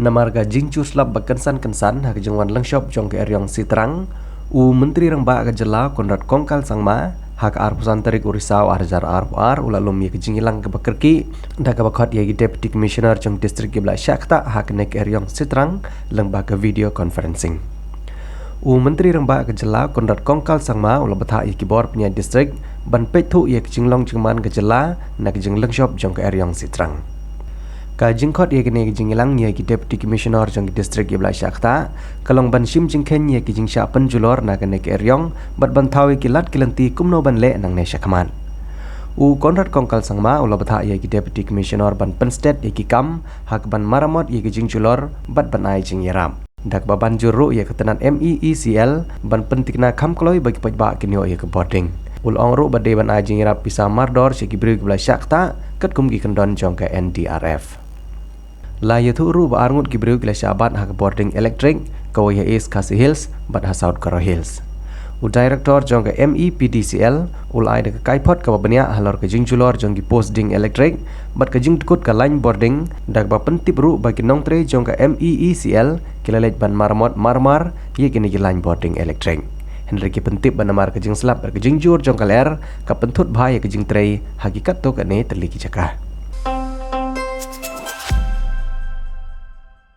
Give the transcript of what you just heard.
Benamarga jingcu slap kensan hak jengwan lengshop jong ke eryong sitrang Menteri Rembak Kejela Konrad Kongkal Sangma hak arpusan terik urisau arjar arpar ulalum ye kejingilang ke bekerki dak bakot ye Deputy Commissioner jong distrik Gibla Syakta hak nek eryong sitrang lembaga video conferencing. Menteri Rembak Kejela Konrad Kongkal Sangma ulah betha ye kibor punya distrik ban pethu ye kejinglong jengman Kejela nak jeng lengshop jong ke eryong sitrang. Ka jingkot ye kene jingilang ye ki Deputy Commissioner jong distrik Gibla Syakta kalong ban sim jingken ye ki jingsya penjulor na kene ke eryong bat ban thawi ki lat kilenti kumno ban le nang ne syakaman. Konrad Kongkal Sangma ulah betha ye ki Deputy Commissioner ban penstet ye ki kam hak ban maramot ye ki jingjulor bat ban ai jing yeram. Dak baban juru ye ketenan MEECL ban pentikna kam kloi bagi pajba kinyo ye ke boarding. Ulong ru bade ban ai jing yerap bisa mardor se ki bri Gibla Syakta ket kum ki kendon jong ke NDRF. La yaitu ru ba arngut gibriu gila syabat hak boarding elektrik kawai is Khasi Hills bat hasaut Karo Hills. Director jong ke MEPDCL ulai de kaipot ka bania halor ke jingjulor jong ki posting elektrik bat ke jing tekut ka line boarding dak ba pentip ru bagi nong tre jong ke MEECL kilalet ban marmar ye kini ki line boarding elektrik. Henry ki pentip banamar ke jing slap ke jingjur jong ka ler ka pentut bahaya ke jing tre hakikat to ka ne teliki cakah.